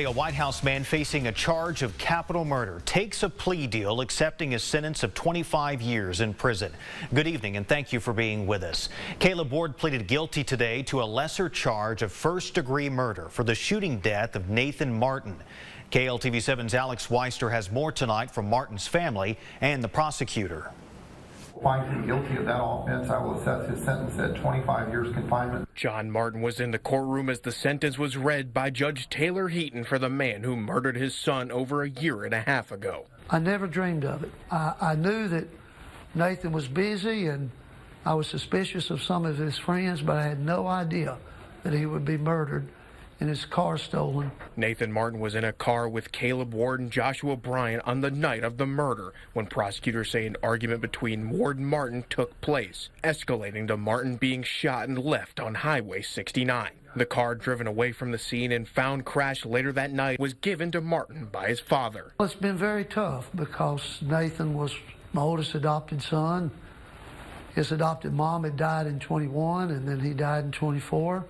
A Whitehouse man facing a charge of capital murder takes a plea deal, accepting a sentence of 25 years in prison. Good evening and thank you for being with us. Caleb Ward pleaded guilty today to a lesser charge of first-degree murder for the shooting death of Nathan Martin. KLTV7's Alex Weister has more tonight from Martin's family and the prosecutor. Find him guilty of that offense, I will assess his sentence at 25 years confinement. John Martin was in the courtroom as the sentence was read by Judge Taylor Heaton for the man who murdered his son over a year and a half ago. I never dreamed of it. I knew that Nathan was busy and I was suspicious of some of his friends, but I had no idea that he would be murdered and his car stolen. Nathan Martin was in a car with Caleb Ward and Joshua Bryant on the night of the murder when prosecutors say an argument between Ward and Martin took place, escalating to Martin being shot and left on Highway 69. The car driven away from the scene and found crashed later that night was given to Martin by his father. Well, it's been very tough because Nathan was my oldest adopted son. His adopted mom had died in 21 and then he died in 24.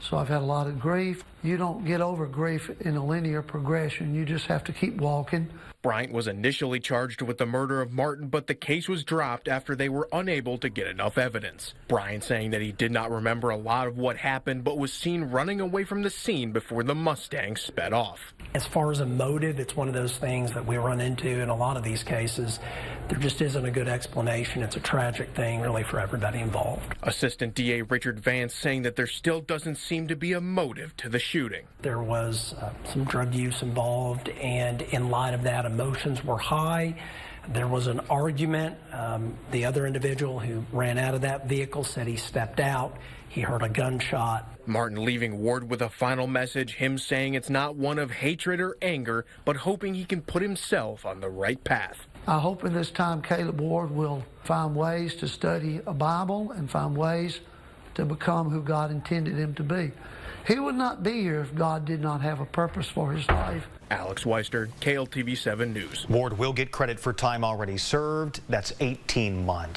So I've had a lot of grief. You don't get over grief in a linear progression. You just have to keep walking. Bryant was initially charged with the murder of Martin, but the case was dropped after they were unable to get enough evidence. Bryant saying that he did not remember a lot of what happened, but was seen running away from the scene before the Mustang sped off. As far as a motive, it's one of those things that we run into in a lot of these cases. There just isn't a good explanation. It's a tragic thing, really, for everybody involved. Assistant DA Richard Vance saying that there still doesn't seem to be a motive to the shooting. There was some drug use involved, and in light of that, emotions were high. There was an argument. The other individual who ran out of that vehicle said he stepped out. He heard a gunshot. Martin leaving Ward with a final message, him saying it's not one of hatred or anger, but hoping he can put himself on the right path. I hope in this time Caleb Ward will find ways to study a Bible and find ways to become who God intended him to be. He would not be here if God did not have a purpose for his life. Alex Weister, KLTV7 News. Ward will get credit for time already served. That's 18 months.